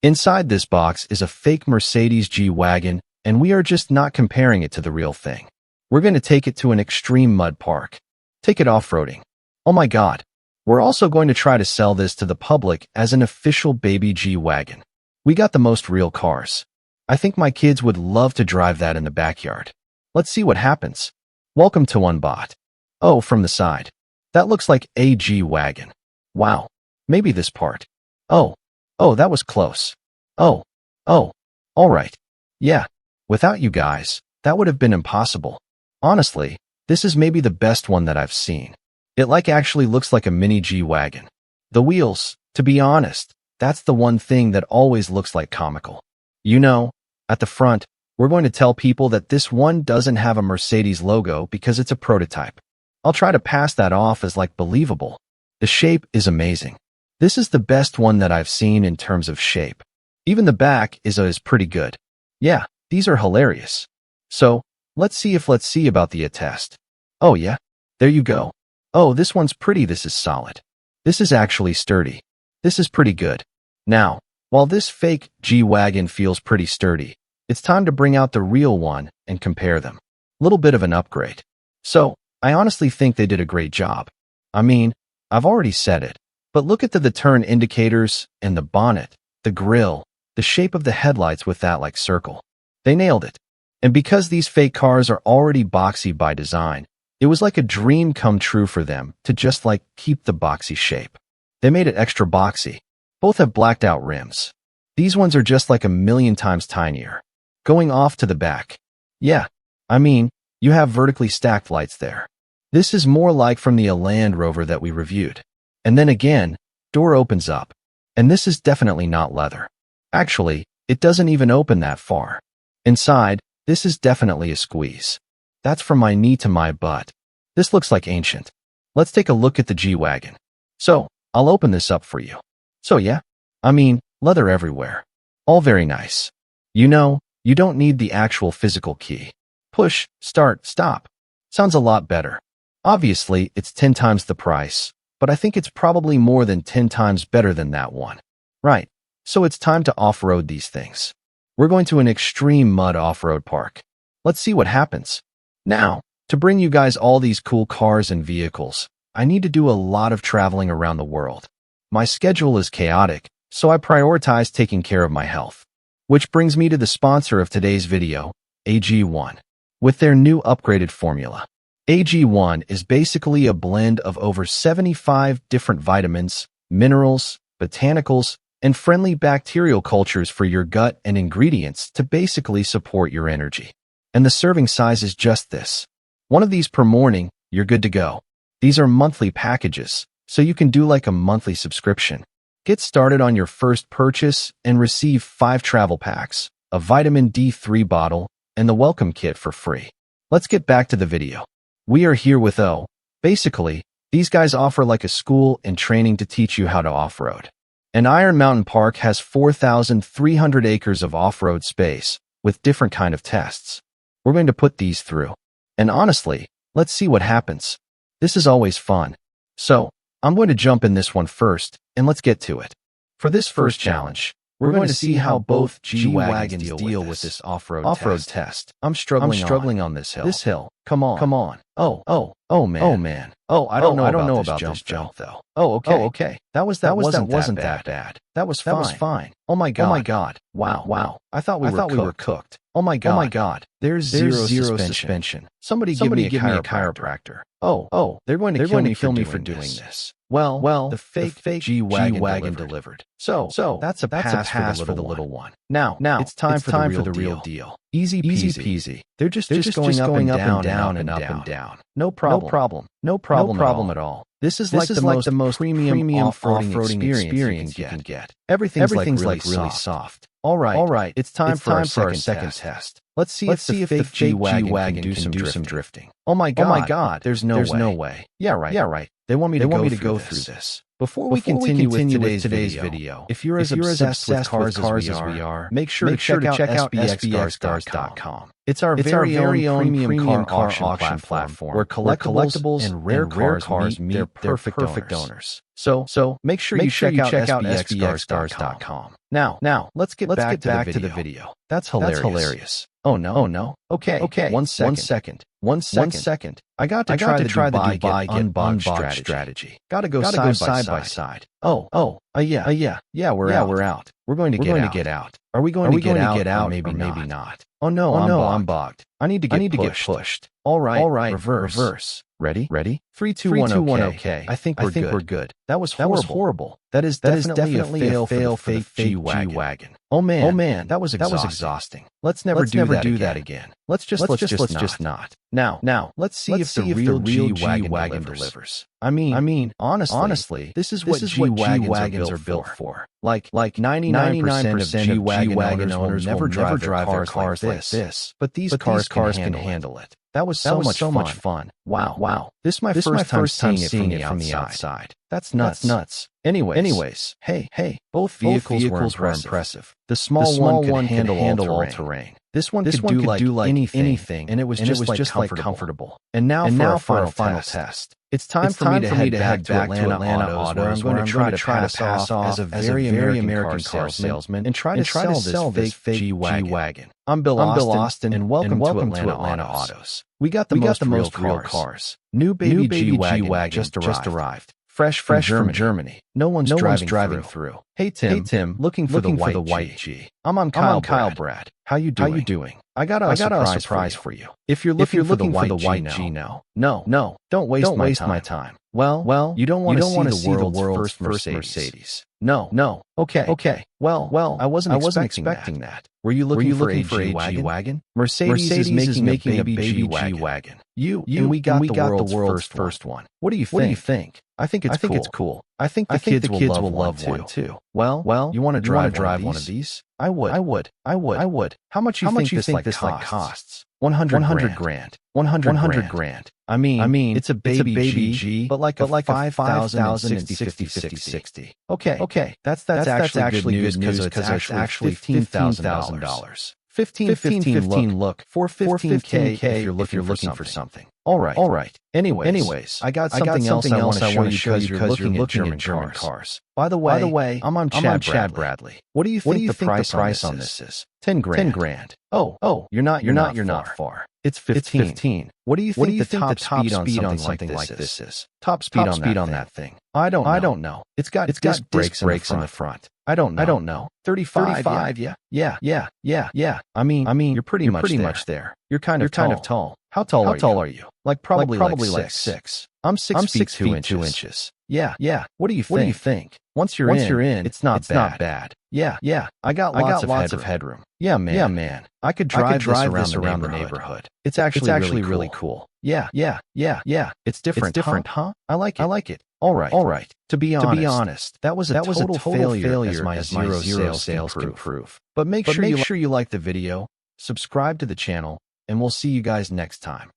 Inside this box is a fake Mercedes G-Wagen, and we are just not comparing it to the real thing. We're going to take it to an extreme mud park. Take it off-roading. Oh my God. We're also going to try to sell this to the public as an official baby G-Wagen. We got the most real cars. I think my kids would love to drive that in the backyard. Let's see what happens. Welcome to Unbought. Oh, from the side. That looks like a G-Wagen. Wow. Maybe this part. Oh, that was close. Oh, all right. Yeah. Without you guys, that would have been impossible. Honestly, this is maybe the best one that I've seen. It actually looks like a mini G-Wagen. The wheels, to be honest, that's the one thing that always looks like comical. You know, at the front, we're going to tell people that this one doesn't have a Mercedes logo because it's a prototype. I'll try to pass that off as believable. The shape is amazing. This is the best one that I've seen in terms of shape. Even the back is pretty good. Yeah, these are hilarious. So, let's see about the attest. Oh yeah, there you go. Oh, this one's pretty. This is solid. This is actually sturdy. This is pretty good. Now, while this fake G-Wagen feels pretty sturdy, it's time to bring out the real one and compare them. Little bit of an upgrade. So, I honestly think they did a great job. I mean, I've already said it, but look at the turn indicators and the bonnet, the grille, the shape of the headlights with that circle. They nailed it. And because these fake cars are already boxy by design, it was like a dream come true for them to just keep the boxy shape. They made it extra boxy. Both have blacked out rims. These ones are just a million times tinier. Going off to the back. Yeah, I mean, you have vertically stacked lights there. This is more like from the Land Rover that we reviewed. And then again, door opens up. And this is definitely not leather. Actually, it doesn't even open that far. Inside, this is definitely a squeeze. That's from my knee to my butt. This looks ancient. Let's take a look at the G-Wagen. So, I'll open this up for you. So yeah, I mean, leather everywhere. All very nice. You know, you don't need the actual physical key. Push, start, stop. Sounds a lot better. Obviously, it's 10 times the price, but I think it's probably more than 10 times better than that one. Right, so it's time to off-road these things. We're going to an extreme mud off-road park. Let's see what happens. Now, to bring you guys all these cool cars and vehicles, I need to do a lot of traveling around the world. My schedule is chaotic, so I prioritize taking care of my health. Which brings me to the sponsor of today's video, AG1. With their new upgraded formula. AG1 is basically a blend of over 75 different vitamins, minerals, botanicals, and friendly bacterial cultures for your gut and ingredients to basically support your energy. And the serving size is just this. One of these per morning, you're good to go. These are monthly packages, so you can do a monthly subscription. Get started on your first purchase and receive 5 travel packs, a vitamin D3 bottle, and the welcome kit for free. Let's get back to the video. We are here with basically, these guys offer a school and training to teach you how to off-road. And Iron Mountain Park has 4,300 acres of off-road space with different kind of tests. We're going to put these through. And honestly, let's see what happens. This is always fun. So, I'm going to jump in this one first, and let's get to it. For this first challenge, we're going to see how both G-Wagons deal with this off-road test. I'm struggling on this hill. Come on. Oh man. I don't know about this jump though. Oh, okay. That wasn't that bad. That was fine. Oh my God. Wow. I thought we were cooked. Oh my God. There's zero suspension. Somebody give me a chiropractor. Oh, they're going to kill me for doing this. Well, the fake G-Wagen delivered. So that's a pass for the little one. Now it's time for the real deal. Easy peasy. They're just going up and down. No problem at all. This is the most premium off-roading experience you can get. Everything's really soft. All right. It's time for our second test. Let's see if the fake G-Wagen can do some drifting. Oh my God. There's no way. Yeah, right. They want me to go through this. Before we continue with today's video, if you're as obsessed with cars as we are, make sure to check out sbxcars.com. It's our very own premium car auction platform where collectibles and rare cars meet their perfect owners. So make sure you check out sbxcars.com. Now, let's get back to the video. That's hilarious. Oh no. Okay. One second. I got to try the Dubai get unboxed strategy. Gotta go side by side. Yeah, we're out. We're going to get out. Are we going to get out? Or maybe not. Oh no, I'm bugged. I need to get pushed. All right. Reverse. Ready? 3, 2, 1. Okay. I think we're good. That was horrible. That is definitely a fail fake G-Wagen. Oh man, that was exhausting. Let's never do that again. Let's just not. Now, let's see if the real G-Wagen delivers. I mean, honestly, this is what G-Wagons are built for. Like 99% of G-Wagon owners never drive their cars like this. But these cars can handle it. That was so much fun. Wow. This is my first time seeing it from the outside. That's nuts. Anyways, hey, both vehicles were impressive. The small one could handle all terrain. This one could do like anything, and it was just comfortable. And now for our final test. It's time for me to head back to Atlanta Autos, where I'm going to try to pass off as a very American car salesman and try to sell this fake G-Wagon. I'm Bill Austin, and welcome to Atlanta Autos. We got the most real cars. New baby G-Wagon just arrived. Fresh from Germany. No one's driving through. Hey Tim, looking for the white G. I'm Kyle Brad. How you doing? I got a surprise for you. If you're looking for the white G now, no, don't waste my time. Well, you don't want to see the world's first Mercedes. No. Okay. Well, I wasn't expecting that. Were you looking for a G-Wagon? Mercedes is making a baby G-Wagon. And we got the world's first one. What do you think? I think it's cool. I think the kids will love one too. Well, you want to drive one of these? I would. How much you think this costs? 100 grand. 100 grand. I mean, it's a baby G, but like a 5,000 60. Okay. That's actually good news because it's actually $15,000. 15 look for 15K if you're looking for something. All right. Anyways, I got something else I want to show you because you're looking at German cars. By the way, I'm on Chad Bradley. What do you think the price on this is? 10 grand. Oh, you're not far. It's 15. What do you think the top speed on something like this is? Top speed on that thing. I don't know. It's got disc brakes in the front. I don't know. 35. Yeah. I mean, you're pretty much there. You're kind of tall. How tall are you? Like probably like 6. I'm 6 feet 2 inches. Yeah. What do you think? Once you're in, it's not bad. Yeah. I got lots of headroom. Yeah, man. I could drive this around the neighborhood. It's actually really cool. Yeah. It's different, huh? I like it. All right. To be honest, that was a total failure as my zero sales can prove. But make sure you like the video, subscribe to the channel, and we'll see you guys next time.